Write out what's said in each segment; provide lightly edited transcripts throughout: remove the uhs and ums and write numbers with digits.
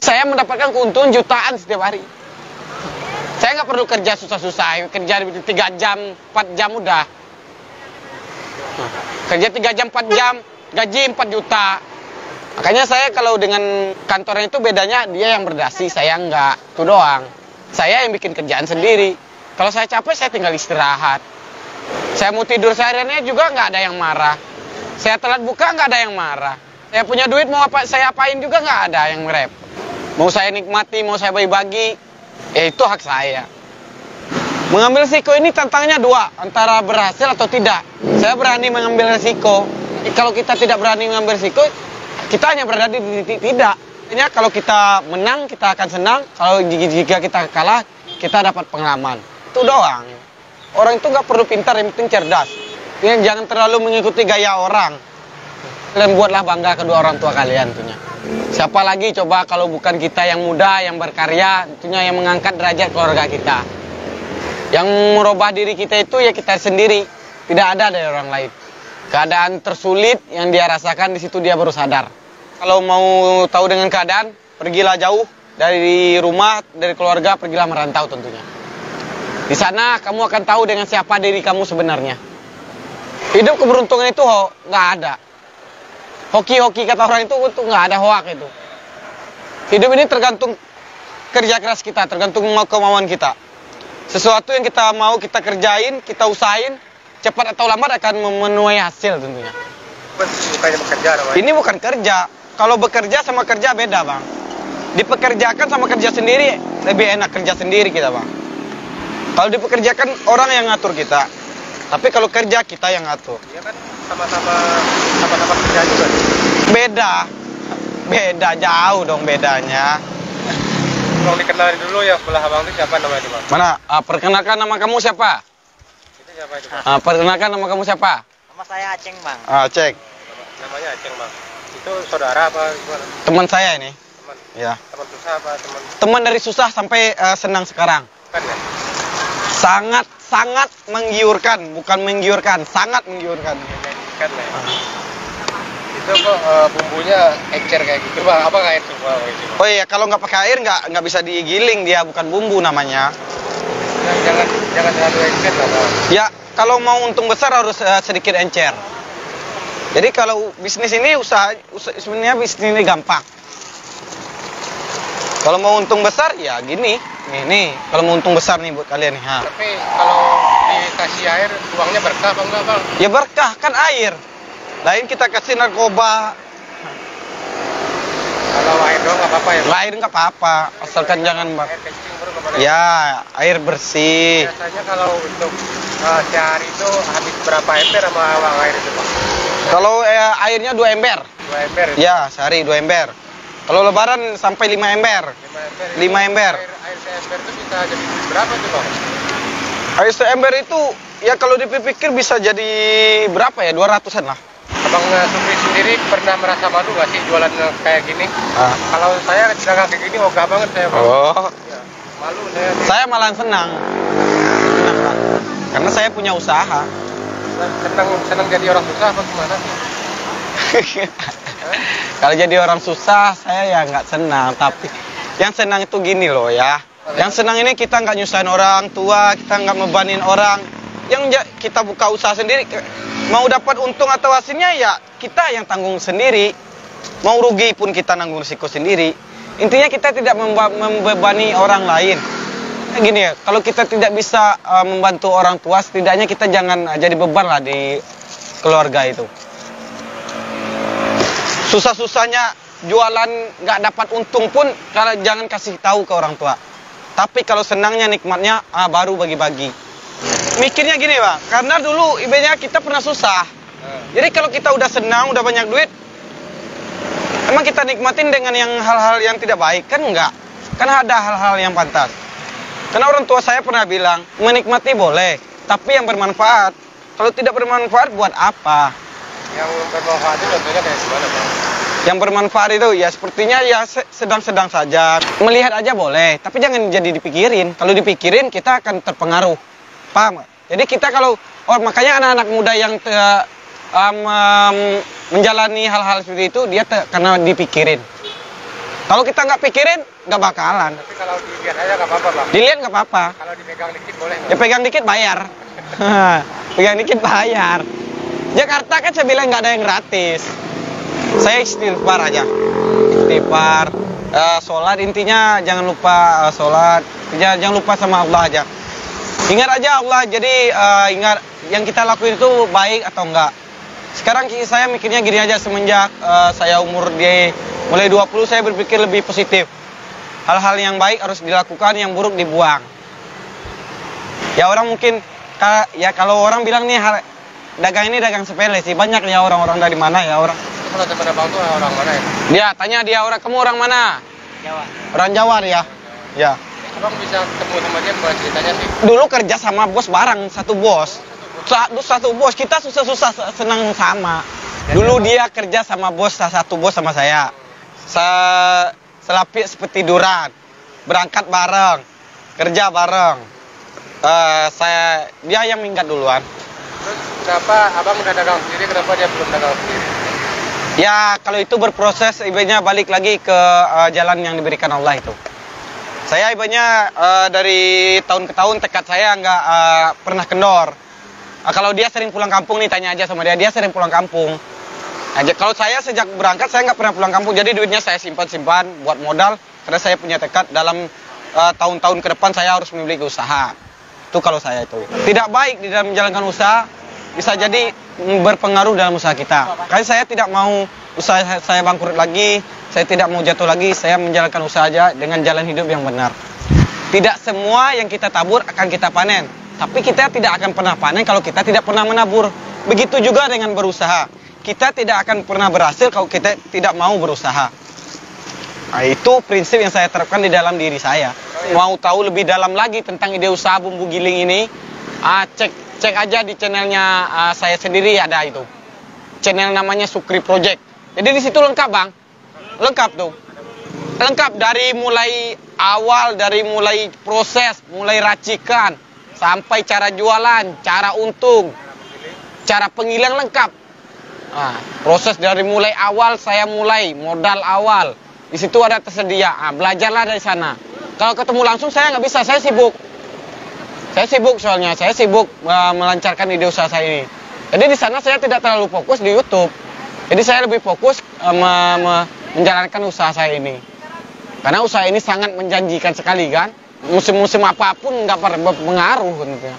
Saya mendapatkan keuntungan jutaan setiap hari. Saya nggak perlu kerja susah-susah, kerja 3 jam, 4 jam udah. Kerja 3 jam, 4 jam, gaji 4 juta. Makanya saya kalau dengan kantornya itu bedanya dia yang berdasi, saya enggak. Itu doang. Saya yang bikin kerjaan sendiri. Kalau saya capek, saya tinggal istirahat. Saya mau tidur sehariannya juga nggak ada yang marah. Saya telat buka nggak ada yang marah. Saya punya duit mau apa saya apain juga nggak ada yang merep. Mau saya nikmati, mau saya bagi-bagi, ya itu hak saya. Mengambil risiko ini tantangannya 2, antara berhasil atau tidak. Saya berani mengambil risiko. Kalau kita tidak berani mengambil risiko, kita hanya berada di titik tidak. Artinya kalau kita menang, kita akan senang. Kalau jika kita kalah, kita dapat pengalaman. Itu doang. Orang itu nggak perlu pintar, yang penting cerdas. Jangan terlalu mengikuti gaya orang. Dan buatlah bangga kedua orang tua kalian tentunya. Siapa lagi coba kalau bukan kita yang muda, yang berkarya, tentunya yang mengangkat derajat keluarga kita. Yang merubah diri kita itu ya kita sendiri, tidak ada dari orang lain. Keadaan tersulit yang dia rasakan, di situ dia baru sadar. Kalau mau tahu dengan keadaan, pergilah jauh dari rumah, dari keluarga, pergilah merantau tentunya. Di sana kamu akan tahu dengan siapa diri kamu sebenarnya. Hidup keberuntungan itu nggak ada. Hoki-hoki kata orang itu nggak ada hoak itu. Hidup ini tergantung kerja keras kita, tergantung kemauan kita. Sesuatu yang kita mau kita kerjain, kita usahain, cepat atau lambat akan memenuhi hasil tentunya. Bukannya bekerja namanya. Ini bukan kerja. Kalau bekerja sama kerja beda, Bang. Dipekerjakan sama kerja sendiri, lebih enak kerja sendiri kita, Bang. Kalau dipekerjakan orang yang ngatur kita. Tapi kalau kerja kita yang ngatur. Iya kan sama-sama kerja juga. Beda jauh dong bedanya. Tolong dikenalin dulu ya sebelah abang itu siapa namanya itu, Bang? Mana? Perkenalkan nama kamu siapa? Itu siapa itu, Bang? Perkenalkan nama kamu siapa? Nama saya Aceng, Bang. Cek. Namanya Aceng, Bang. Itu saudara apa gimana? Teman saya ini. Teman. Ya. Teman susah apa teman? Teman dari susah sampai senang sekarang. Kan ya? Sangat menggiurkan, bukan menggiurkan, sangat menggiurkan. Kan ya? Itu kok bumbunya encer kayak gitu, Bang? Apa kayak itu, Bang? Oh iya, kalau nggak pakai air nggak bisa digiling, dia bukan bumbu namanya. Jangan terlalu encer lah, Bang. Ya, kalau mau untung besar harus sedikit encer. Jadi kalau bisnis ini sebenarnya bisnis ini gampang. Kalau mau untung besar ya gini, nih. Kalau mau untung besar nih buat kalian nih. Tapi kalau dikasih air, uangnya berkah apa enggak, Bang? Ya berkah kan air. Lain kita kasih narkoba. Kalau air doang nggak apa-apa ya, Bang? Air nggak apa-apa, asalkan jangan Air kencing baru nggak boleh. ya air bersih. Biasanya kalau untuk sehari itu habis berapa ember sama uang air itu, Bang? Kalau airnya 2 ember. 2 ember itu? Ya, sehari 2 ember. Kalau lebaran sampai 5 ember. 5 ember. Air seember itu bisa jadi berapa tuh, Bang? Air seember itu ya kalau dipikir bisa jadi berapa ya? 200-an lah. Abang Supri sendiri pernah merasa malu nggak sih jualan kayak gini? Kalau saya dagang kayak gini ogah banget saya, Bang. Oh. Ya, malu saya. Saya malah senang. Senang lah. Karena saya punya usaha. Senang jadi orang susah apa gimana? Kalau jadi orang susah, saya ya nggak senang. Tapi yang senang itu gini loh ya. Yang senang ini kita nggak nyusahin orang tua, kita nggak mebanin orang. Yang kita buka usaha sendiri, mau dapat untung atau hasilnya ya kita yang tanggung sendiri. Mau rugi pun kita nanggung risiko sendiri. Intinya kita tidak membebani orang lain. Gini ya, kalau kita tidak bisa membantu orang tua, setidaknya kita jangan jadi beban lah di keluarga itu. Susah-susahnya jualan nggak dapat untung pun kalau jangan kasih tahu ke orang tua. Tapi kalau senangnya nikmatnya baru bagi-bagi. Mikirnya gini, Bang, karena dulu ibunya kita pernah susah. Jadi kalau kita udah senang, udah banyak duit, emang kita nikmatin dengan yang hal-hal yang tidak baik kan enggak? Kan ada hal-hal yang pantas. Karena orang tua saya pernah bilang, menikmati boleh, tapi yang bermanfaat. Kalau tidak bermanfaat buat apa? Yang bermanfaat itu contohnya kayak gimana, Bang? Yang bermanfaat itu ya sepertinya ya sedang-sedang saja. Melihat aja boleh, tapi jangan jadi dipikirin. Kalau dipikirin kita akan terpengaruh. Paham? Jadi kita kalau makanya anak-anak muda yang menjalani hal-hal seperti itu dia karena dipikirin. Kalau kita nggak pikirin, nggak bakalan. Tapi kalau dilihat aja nggak apa-apa, Bang. Dilihat nggak apa-apa. Kalau dipegang dikit boleh nggak? Ya pegang dikit bayar. Pegang dikit bayar. Jakarta kan saya bilang nggak ada yang gratis. Saya istighfar aja. Istighfar. Sholat intinya jangan lupa sholat. Jangan lupa sama Allah aja. Ingat aja Allah. Jadi ingat yang kita lakuin itu baik atau enggak. Sekarang saya mikirnya gini aja, semenjak saya umur mulai 20 saya berpikir lebih positif. Hal-hal yang baik harus dilakukan, yang buruk dibuang. Ya orang mungkin kalau orang bilang nih dagang ini dagang sepele sih, banyak ya orang-orang dari mana ya orang. Kalau teman Abang tuh orang mana ya? Dia tanya kamu orang mana? Jawa. Orang Jawa dia. Ya. Abang bisa ketemu sama dia buat ceritanya sih. Dulu kerja sama bos bareng, satu bos. Satu bos, kita susah-susah senang sama. Dulu dia kerja sama bos, satu bos sama saya. Selapis seperti tiduran. Berangkat bareng, kerja bareng. Dia yang minggat duluan. Terus kenapa Abang udah dagang sendiri, kenapa dia belum dagang sendiri? Ya kalau itu berproses, ibaratnya balik lagi ke jalan yang diberikan Allah itu. Saya ibaratnya dari tahun ke tahun tekad saya nggak pernah kendor. Kalau dia sering pulang kampung nih, tanya aja sama dia sering pulang kampung. Kalau saya sejak berangkat saya nggak pernah pulang kampung, jadi duitnya saya simpan buat modal, karena saya punya tekad dalam tahun-tahun ke depan saya harus memiliki usaha. Itu kalau saya itu. Tidak baik di dalam menjalankan usaha, bisa jadi berpengaruh dalam usaha kita. Karena saya tidak mau usaha saya bangkrut lagi, saya tidak mau jatuh lagi, saya menjalankan usaha aja dengan jalan hidup yang benar. Tidak semua yang kita tabur akan kita panen. Tapi kita tidak akan pernah panen kalau kita tidak pernah menabur. Begitu juga dengan berusaha. Kita tidak akan pernah berhasil kalau kita tidak mau berusaha. Nah, itu prinsip yang saya terapkan di dalam diri saya. Mau tahu lebih dalam lagi tentang ide usaha bumbu giling ini, cek aja di channelnya saya sendiri, ada itu. Channel namanya Sukri Project. Jadi di situ lengkap, Bang. Lengkap tuh. Lengkap dari mulai awal, dari mulai proses, mulai racikan, sampai cara jualan, cara untung, cara penggilingan lengkap. Nah, proses dari mulai awal saya mulai, modal awal. Di situ ada tersedia. Belajarlah dari sana. Kalau ketemu langsung saya nggak bisa, saya sibuk. Saya sibuk soalnya, saya sibuk melancarkan ide usaha saya ini. Jadi di sana saya tidak terlalu fokus di YouTube. Jadi saya lebih fokus menjalankan usaha saya ini. Karena usaha ini sangat menjanjikan sekali kan. Musim-musim apapun nggak berpengaruh gitu ya.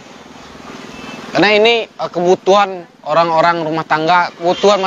Karena ini kebutuhan orang-orang rumah tangga, kebutuhan